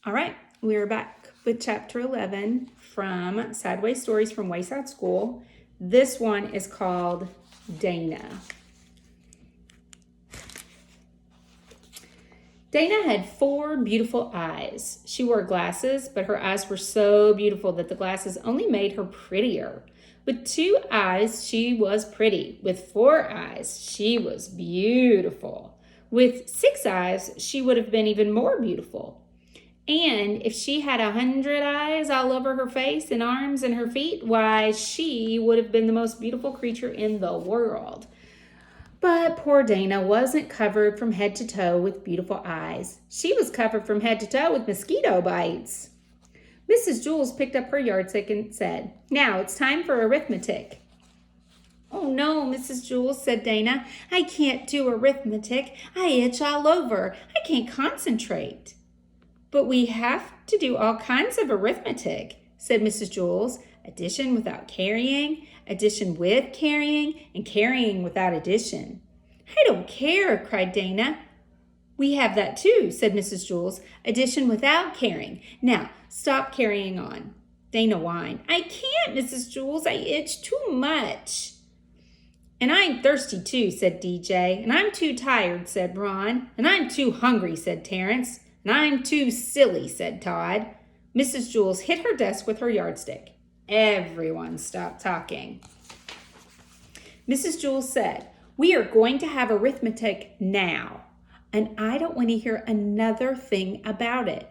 All right, we're back with chapter 11 from Sideways Stories from Wayside School. This one is called Dana. Dana had 4 beautiful eyes. She wore glasses, but her eyes were so beautiful that the glasses only made her prettier. With 2 eyes, she was pretty. With 4 eyes, she was beautiful. With 6 eyes, she would have been even more beautiful. And if she had 100 eyes all over her face and arms and her feet, why, she would have been the most beautiful creature in the world. But poor Dana wasn't covered from head to toe with beautiful eyes. She was covered from head to toe with mosquito bites. Mrs. Jules picked up her yardstick and said, "Now it's time for arithmetic." "Oh no, Mrs. Jules," said Dana. "I can't do arithmetic. I itch all over. I can't concentrate." "But we have to do all kinds of arithmetic," said Mrs. Jules. "Addition without carrying, addition with carrying, and carrying without addition." "I don't care," cried Dana. "We have that too," said Mrs. Jules. "Addition without carrying. Now, stop carrying on." Dana whined. "I can't, Mrs. Jules. I itch too much." "And I'm thirsty too," said DJ. "And I'm too tired," said Ron. "And I'm too hungry," said Terrence. "And I'm too silly," said Todd. Mrs. Jules hit her desk with her yardstick. Everyone stopped talking. Mrs. Jules said, "We are going to have arithmetic now, and I don't want to hear another thing about it."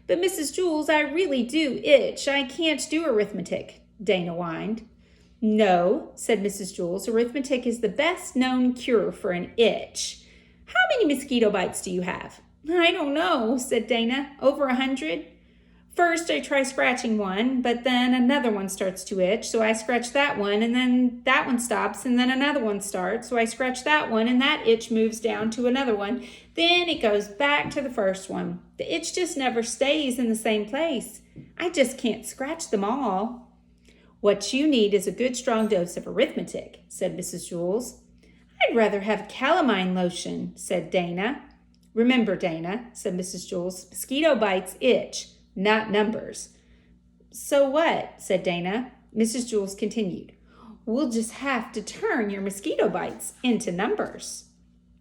"But Mrs. Jules, I really do itch. I can't do arithmetic," Dana whined. "No," said Mrs. Jules, "arithmetic is the best known cure for an itch. How many mosquito bites do you have?" "I don't know," said Dana. "Over 100. First, I try scratching one, but then another one starts to itch, so I scratch that one, and then that one stops, and then another one starts, so I scratch that one, and that itch moves down to another one. Then it goes back to the first one. The itch just never stays in the same place. I just can't scratch them all." "What you need is a good strong dose of arithmetic," said Mrs. Jules. "I'd rather have calamine lotion," said Dana. "Remember, Dana," said Mrs. Jules, "mosquito bites itch, not numbers." "So what?" said Dana. Mrs. Jules continued, "We'll just have to turn your mosquito bites into numbers."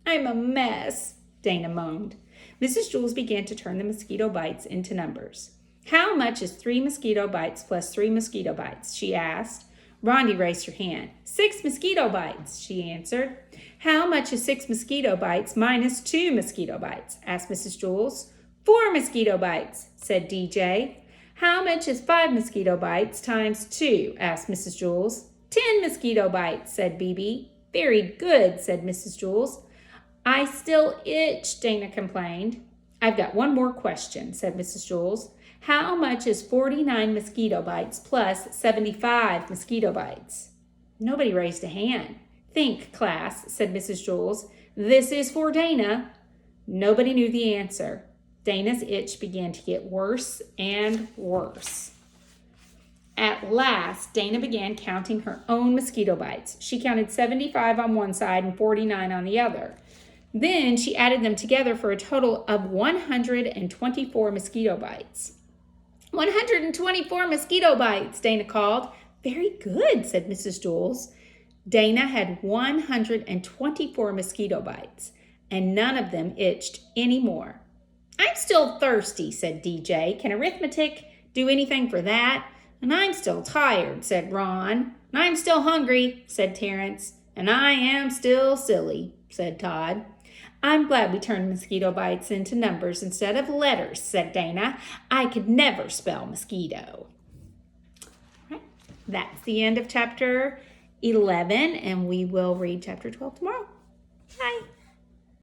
"I'm a mess," Dana moaned. Mrs. Jules began to turn the mosquito bites into numbers. "How much is 3 mosquito bites plus 3 mosquito bites?" she asked. Rondi raised her hand. 6 mosquito bites, she answered. "How much is 6 mosquito bites minus 2 mosquito bites?" asked Mrs. Jules. 4 mosquito bites, said DJ. "How much is 5 mosquito bites times 2? asked Mrs. Jules. 10 mosquito bites, said BB. "Very good," said Mrs. Jules. "I still itch," Dana complained. "I've got one more question," said Mrs. Jules. "How much is 49 mosquito bites plus 75 mosquito bites?" Nobody raised a hand. "Think, class," said Mrs. Jules. "This is for Dana." Nobody knew the answer. Dana's itch began to get worse and worse. At last, Dana began counting her own mosquito bites. She counted 75 on one side and 49 on the other. Then she added them together for a total of 124 mosquito bites. 124 mosquito bites, Dana called. "Very good," said Mrs. Jules. Dana had 124 mosquito bites, and none of them itched anymore. "I'm still thirsty," said DJ. "Can arithmetic do anything for that?" "And I'm still tired," said Ron. "And I'm still hungry," said Terrence. "And I am still silly," said Todd. "I'm glad we turned mosquito bites into numbers instead of letters," said Dana. "I could never spell mosquito." All right, that's the end of chapter 11, and we will read chapter 12 tomorrow. Bye.